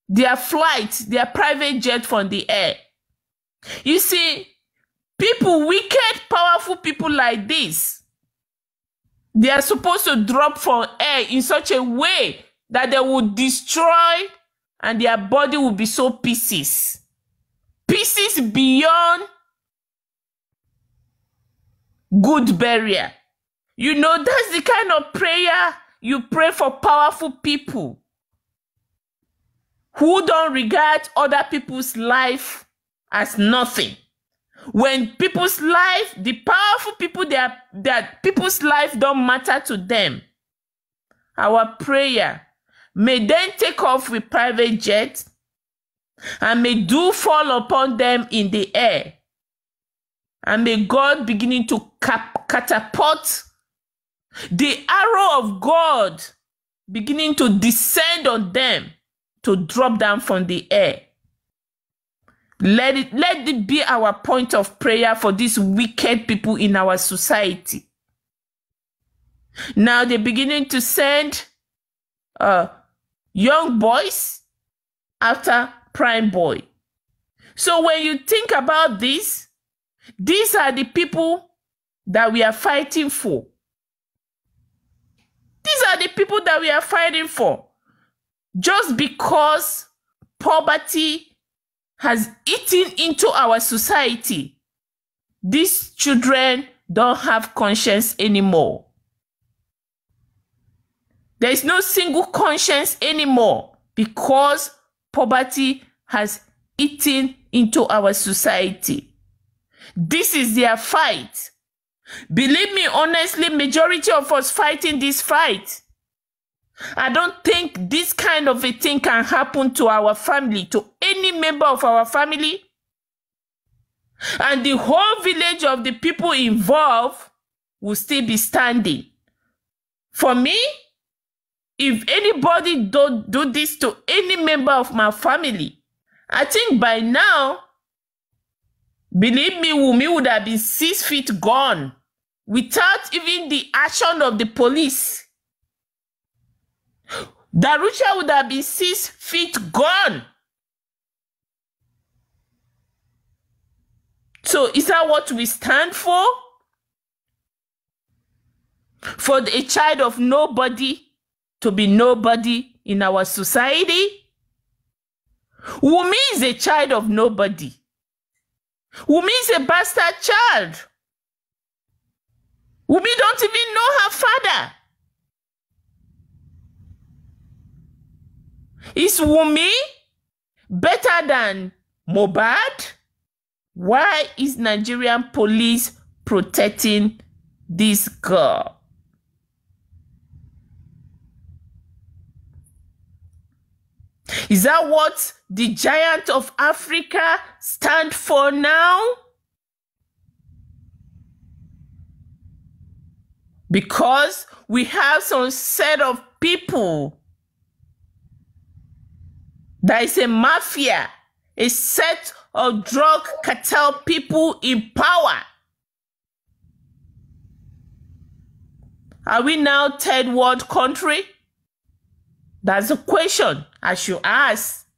their flight, their private jet from the air. You see, people, wicked, powerful people like this, they are supposed to drop from air in such a way that they will destroy and their body will be so pieces. Pieces beyond good burial. You know, that's the kind of prayer you pray for powerful people who don't regard other people's life as nothing. When people's life, the powerful people, that people's life don't matter to them. Our prayer may then take off with private jets and may do fall upon them in the air. And may God beginning to catapult the arrow of God beginning to descend on them to drop down from the air. Let it be our point of prayer for these wicked people in our society. Now they're beginning to send young boys after Prime Boy. So when you think about this, these are the people that we are fighting for. These are the people that we are fighting for. Just because poverty has eaten into our society, these children don't have conscience anymore. There is no single conscience anymore because poverty has eaten into our society. This is their fight. Believe me, honestly, majority of us fighting this fight. I don't think this kind of a thing can happen to our family, to any member of our family. And the whole village of the people involved will still be standing. For me, if anybody don't do this to any member of my family, I think by now, believe me, Wunmi would have been 6 feet gone without even the action of the police. Darusha would have been 6 feet gone. So is that what we stand for? For a child of nobody to be nobody in our society? Wunmi is a child of nobody. Wunmi is a bastard child. Wunmi don't even know her father. Is Wunmi better than Mohbad? Why is Nigerian police protecting this girl? Is that what the giant of Africa stand for now? Because we have some set of people. There is a mafia, a set of drug cartel people in power. Are we now third world country? That's a question I should ask.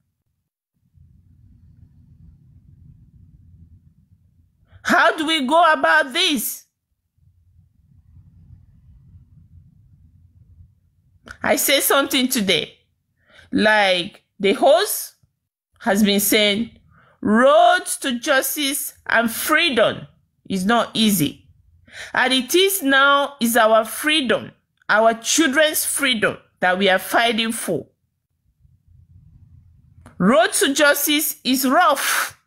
How do we go about this? I say something today, like the host has been saying, road to justice and freedom is not easy. And it is now is our freedom, our children's freedom that we are fighting for. Road to justice is rough.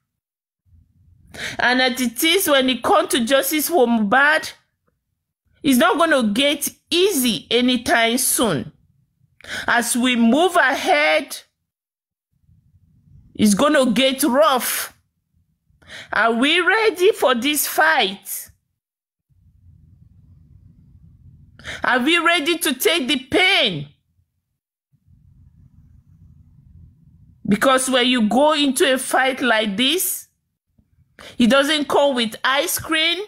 And as it is when it comes to justice for Mohbad, it's not going to get easy anytime soon. As we move ahead, it's going to get rough. Are we ready for this fight? Are we ready to take the pain? Because when you go into a fight like this, it doesn't come with ice cream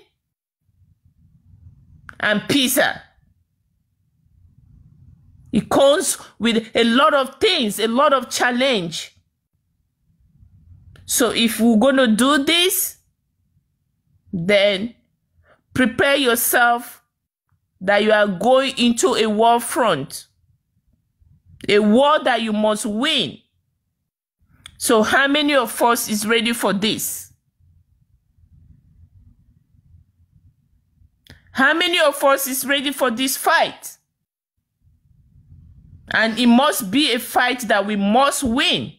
and pizza. It comes with a lot of things, a lot of challenge. So if we're going to do this, then prepare yourself that you are going into a war front. A war that you must win. So how many of us is ready for this? How many of us is ready for this fight? And it must be a fight that we must win.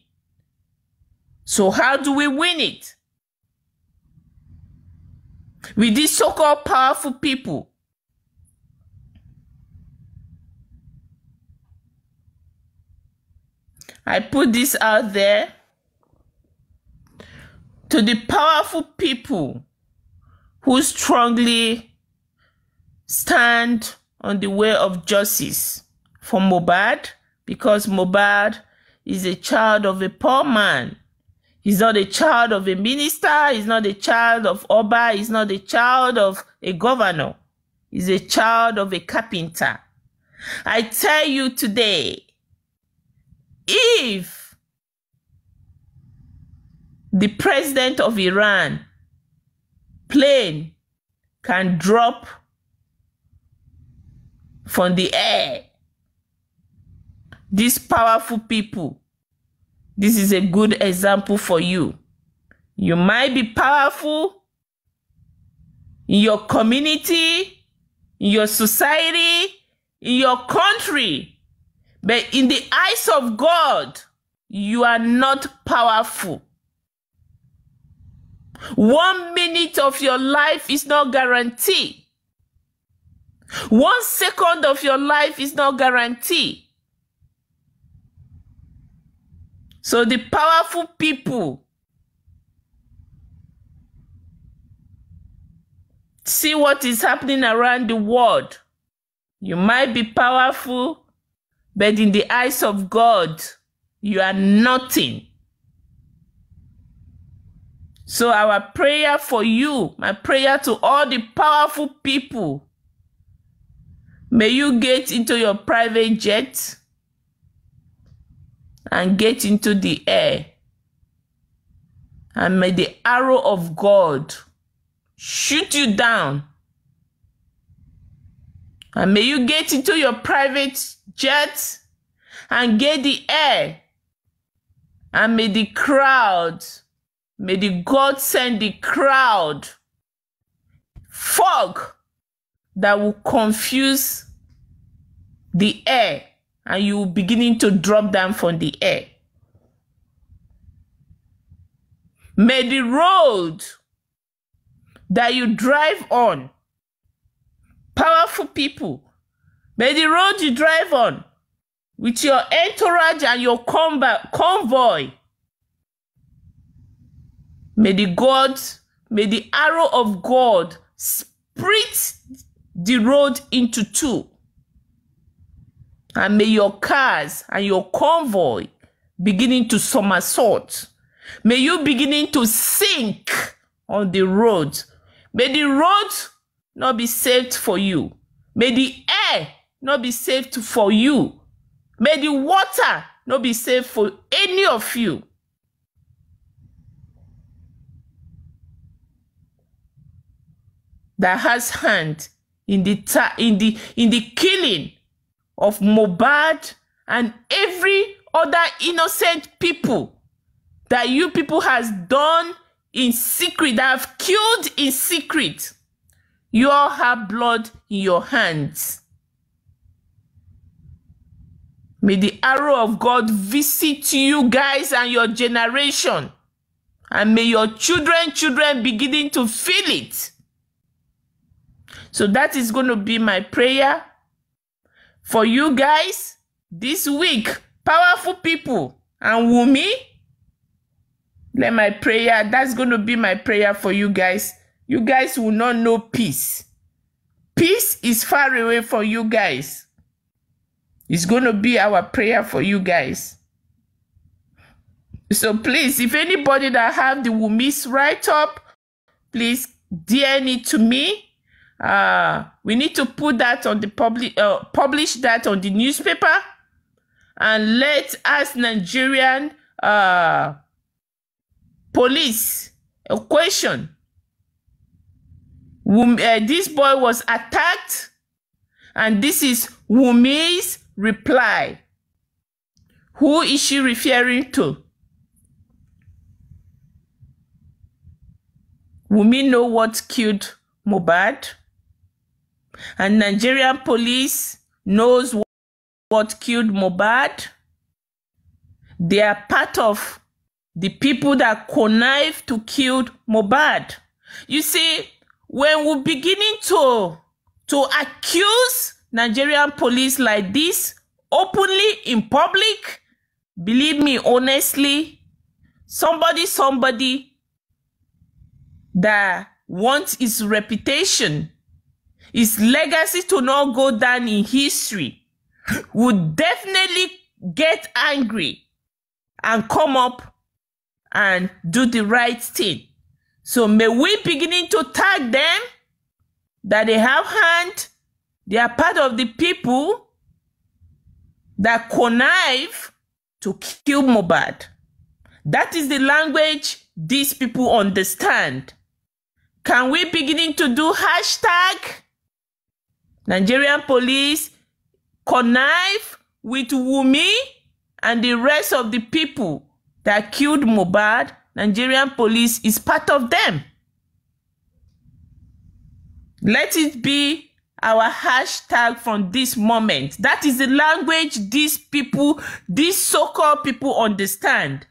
So how do we win it? With these so-called powerful people. I put this out there to the powerful people who strongly stand on the way of justice for Mohbad, because Mohbad is a child of a poor man. He's not a child of a minister. He's not a child of Oba. He's not a child of a governor. He's a child of a carpenter. I tell you today, if the president of Iran plane can drop from the air. These powerful people, this is a good example for you. You might be powerful in your community, in your society, in your country, but in the eyes of God, you are not powerful. 1 minute of your life is not guaranteed. 1 second of your life is not guaranteed. So the powerful people, see what is happening around the world. You might be powerful, but in the eyes of God, you are nothing. So our prayer for you, my prayer to all the powerful people, may you get into your private jet and get into the air. And may the arrow of God shoot you down. And may you get into your private jet and get the air. And may the crowd, may the God send the crowd fog that will confuse the air, and you beginning to drop down from the air. May the road that you drive on, powerful people, may the road you drive on with your entourage and your convoy, may the arrow of God split the road into two. And may your cars and your convoy beginning to somersault. May you beginning to sink on the road. May the road not be saved for you. May the air not be saved for you. May the water not be saved for any of you. That has hand in the killing of Mohbad and every other innocent people that you people has done in secret, that have killed in secret. You all have blood in your hands. May the arrow of God visit you guys and your generation. And may your children beginning to feel it. So that is going to be my prayer for you guys this week. Powerful people and Wunmi. Let my prayer, that's going to be my prayer for you guys. You guys will not know peace. Peace is far away from you guys. It's going to be our prayer for you guys. So please, if anybody that have the Wunmi's write-up, please DM it to me. We need to put that on the publish that on the newspaper, and let us Nigerian police a question. This boy was attacked, and this is Wunmi's reply. Who is she referring to? Wunmi know what killed Mohbad, and Nigerian police knows what killed Mohbad. They are part of the people that connived to kill Mohbad. You see, when we're beginning to accuse Nigerian police like this openly in public, believe me, honestly, somebody that wants his reputation, his legacy to not go down in history, would definitely get angry and come up and do the right thing. So may we beginning to tag them that they have hand, they are part of the people that connive to kill Mohbad. That is the language these people understand. Can we beginning to do hashtag Nigerian police connive with Wumi and the rest of the people that killed Mohbad? Nigerian police is part of them. Let it be our hashtag from this moment. That is the language these people, these so-called people understand.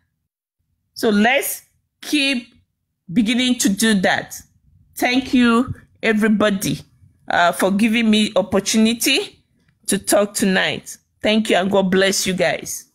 So let's keep beginning to do that. Thank you, everybody, for giving me opportunity to talk tonight. Thank you, and God bless you guys.